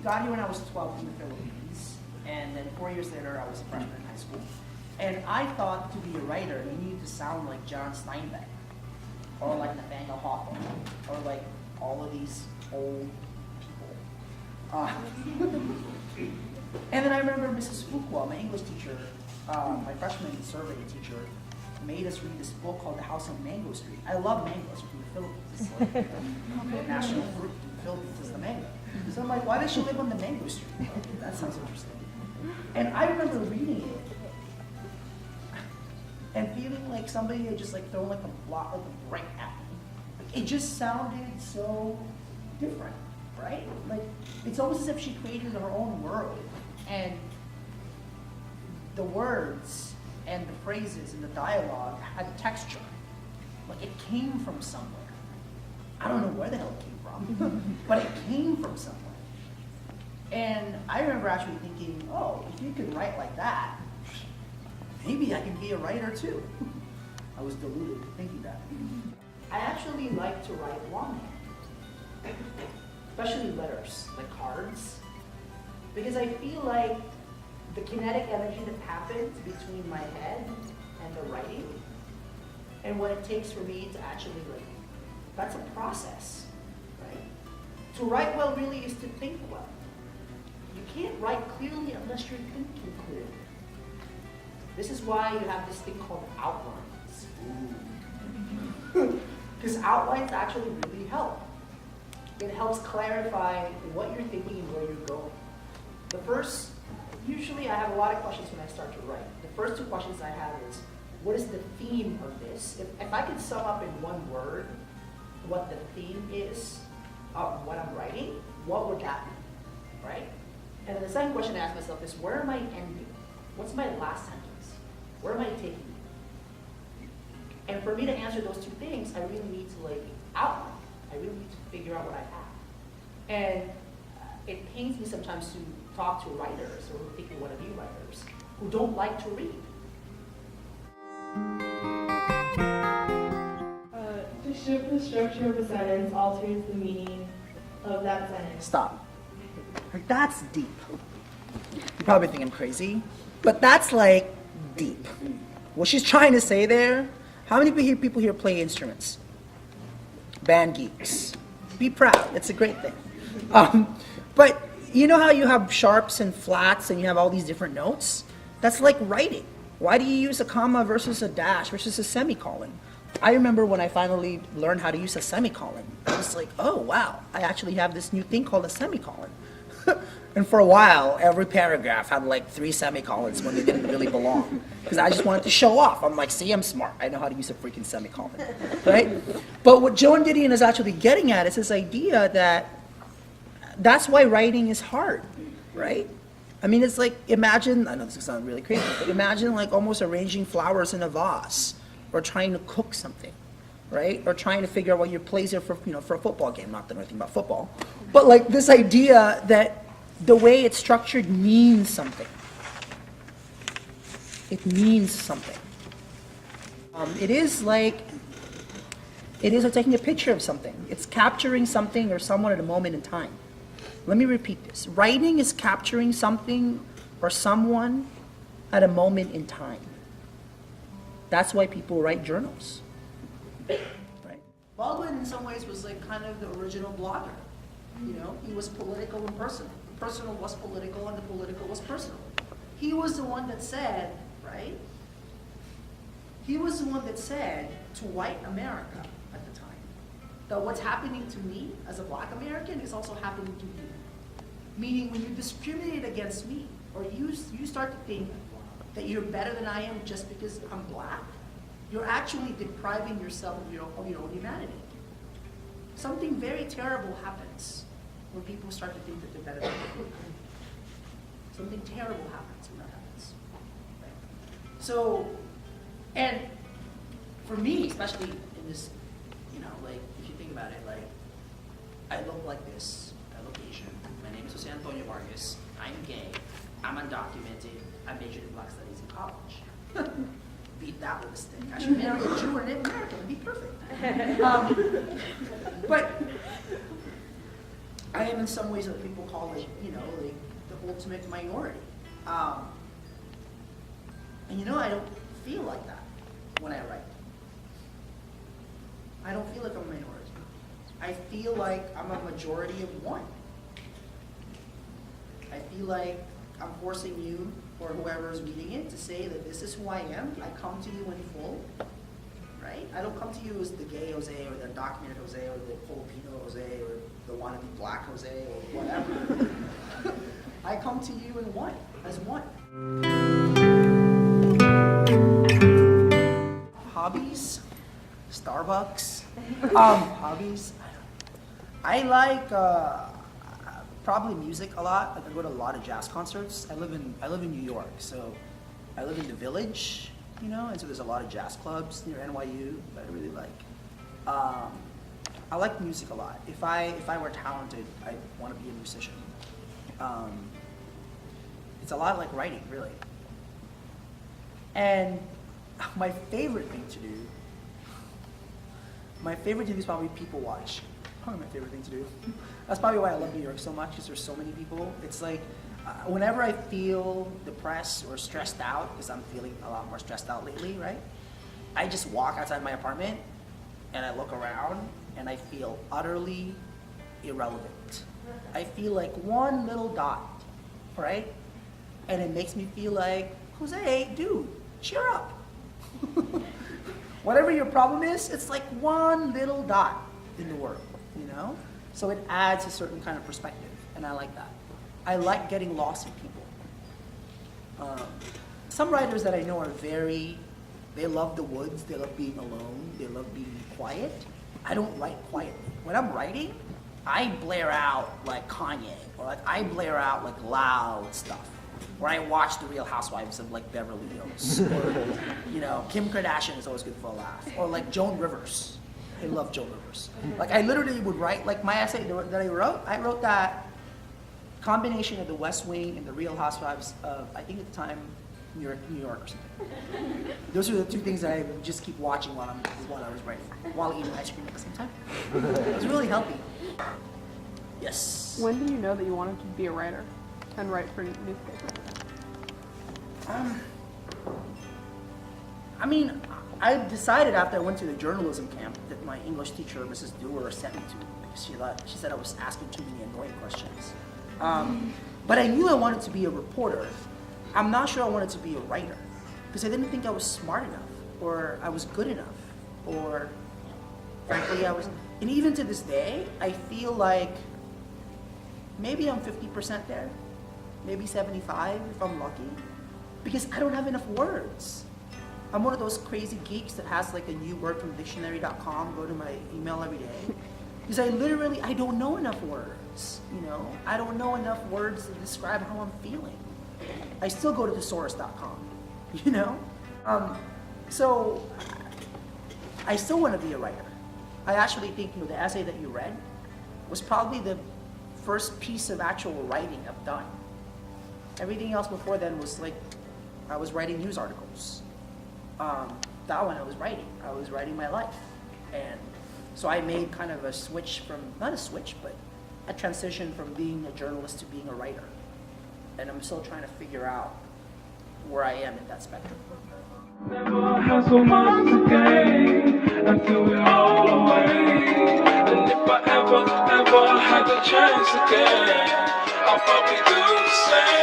got here when I was 12 from the Philippines, and then 4 years later, I was a freshman in high school. And I thought to be a writer, you needed to sound like John Steinbeck, or like Nathaniel Hawthorne, or like all of these old people. And then I remember Mrs. Fuqua, my English teacher, my freshman survey teacher, made us read this book called The House on Mango Street. I love mangoes from the Philippines. It's like the national fruit in the Philippines is the mango. So I'm like, why does she live on the mango street? That sounds interesting. And I remember reading it and feeling like somebody had just like thrown like a block of a brick at me. Like, it just sounded so different, right? Like it's almost as if she created her own world, and the words and the phrases and the dialogue had texture. Like it came from somewhere. I don't know where the hell it came from, but it came from somewhere. And I remember actually thinking, oh, if you could write like that, maybe I can be a writer too. I was deluded thinking that. I actually like to write longhand, especially letters, like cards, because I feel like the kinetic energy that happens between my head and the writing, and what it takes for me to actually that's a process, right? To write well really is to think well. You can't write clearly unless you're thinking clearly. This is why you have this thing called outlines. Because outlines actually really help. It helps clarify what you're thinking and where you're going. Usually I have a lot of questions when I start to write. The first two questions I have is, what is the theme of this? If I could sum up in one word what the theme is of what I'm writing, what would that be, right? And then the second question I ask myself is, where am I ending? What's my last sentence? Where am I taking you? And for me to answer those two things, I really need to outline. I really need to figure out what I have. And it pains me sometimes to talk to writers or people who want to be writers who don't like to read. To shift the structure of a sentence alters the meaning of that sentence. Stop. That's deep. You probably think I'm crazy, but that's deep. What she's trying to say there, how many people here play instruments? Band geeks. Be proud, it's a great thing. But you know how you have sharps and flats and you have all these different notes? That's like writing. Why do you use a comma versus a dash versus a semicolon? I remember when I finally learned how to use a semicolon. I was like, oh wow, I actually have this new thing called a semicolon. And for a while, every paragraph had 3 semicolons when they didn't really belong. Because I just wanted to show off. I'm like, see, I'm smart. I know how to use a freaking semicolon, right? But what Joan Didion is actually getting at is this idea that that's why writing is hard, right? I mean, it's like, imagine, I know this sounds really crazy, but imagine almost arranging flowers in a vase, or trying to cook something, right? Or trying to figure out what your plays are for, for a football game. Not that I know anything about football, but this idea that the way it's structured means something. It means something. It is like taking a picture of something. It's capturing something or someone at a moment in time. Let me repeat this. Writing is capturing something or someone at a moment in time. That's why people write journals. Right? Baldwin in some ways was kind of the original blogger. He was political and personal. The personal was political and the political was personal. He was the one that said, right? He was the one that said to white America at the time that what's happening to me as a black American is also happening to you. Meaning when you discriminate against me, or you start to think that you're better than I am just because I'm black, you're actually depriving yourself of your own humanity. Something very terrible happens when people start to think that they're better than you. Something terrible happens when that happens. Right? So, and for me, especially in this, if you think about it, I look like this, I look Asian. My name is Jose Antonio Vargas. I'm gay. I'm undocumented. I majored in Black Studies in college. Beat that with a stick. I should marry a Jew or a Native American. It'd be perfect. But I am in some ways what people call like, you know, like the ultimate minority. And you know, I don't feel like that when I write. I don't feel like I'm a minority. I feel like I'm a majority of one. I feel like I'm forcing you or whoever is reading it to say that this is who I am. I come to you in full, right? I don't come to you as the gay Jose or the undocumented Jose or the Filipino Jose or the wannabe black Jose or whatever. I come to you in one, as one. Hobbies, Starbucks, hobbies. I like probably music a lot. Like I go to a lot of jazz concerts. I live in New York, so I live in the Village, you know, and so there's a lot of jazz clubs near NYU that I really like. I like music a lot. If I were talented, I want to be a musician. It's a lot like writing, really. And my favorite thing to do is probably people watch. Probably my favorite thing to do. That's probably why I love New York so much, because there's so many people. It's like, whenever I feel depressed or stressed out, because I'm feeling a lot more stressed out lately, right? I just walk outside my apartment and I look around and I feel utterly irrelevant. I feel like one little dot, right? And it makes me feel like, Jose, dude, cheer up. Whatever your problem is, it's like one little dot in the world, you know? So it adds a certain kind of perspective, and I like that. I like getting lost in people. Some writers that I know are they love the woods, they love being alone, they love being quiet. I don't write quietly. When I'm writing, I blare out like Kanye, or like I blare out like loud stuff. Or I watch The Real Housewives of like Beverly Hills. Or, you know, Kim Kardashian is always good for a laugh. Or like Joan Rivers. I love Joan Rivers. Like I literally would write, like my essay that I wrote that combination of The West Wing and The Real Housewives of, I think at the time, New York or something. Those are the two things that I would just keep watching while I was writing, while eating ice cream at the same time. It was really healthy. Yes. When did you know that you wanted to be a writer and write for newspapers? I mean, I decided after I went to the journalism camp that my English teacher, Mrs. Dewar, sent me to, because she said I was asking too many annoying questions. But I knew I wanted to be a reporter. I'm not sure I wanted to be a writer, because I didn't think I was smart enough, or I was good enough, or frankly and even to this day, I feel like maybe I'm 50% there, maybe 75 if I'm lucky, because I don't have enough words. I'm one of those crazy geeks that has like a new word from dictionary.com, go to my email every day. Because I don't know enough words, you know? I don't know enough words to describe how I'm feeling. I still go to thesaurus.com, you know? So I still want to be a writer. I actually think, you know, the essay that you read was probably the first piece of actual writing I've done. Everything else before then was like, I was writing news articles. That one I was writing my life. And so I made kind of a switch from, not a switch, but a transition from being a journalist to being a writer. And I'm still trying to figure out where I am in that spectrum. Never had so much again, and threw it all away. And if I ever had the chance again, I'll probably do the same.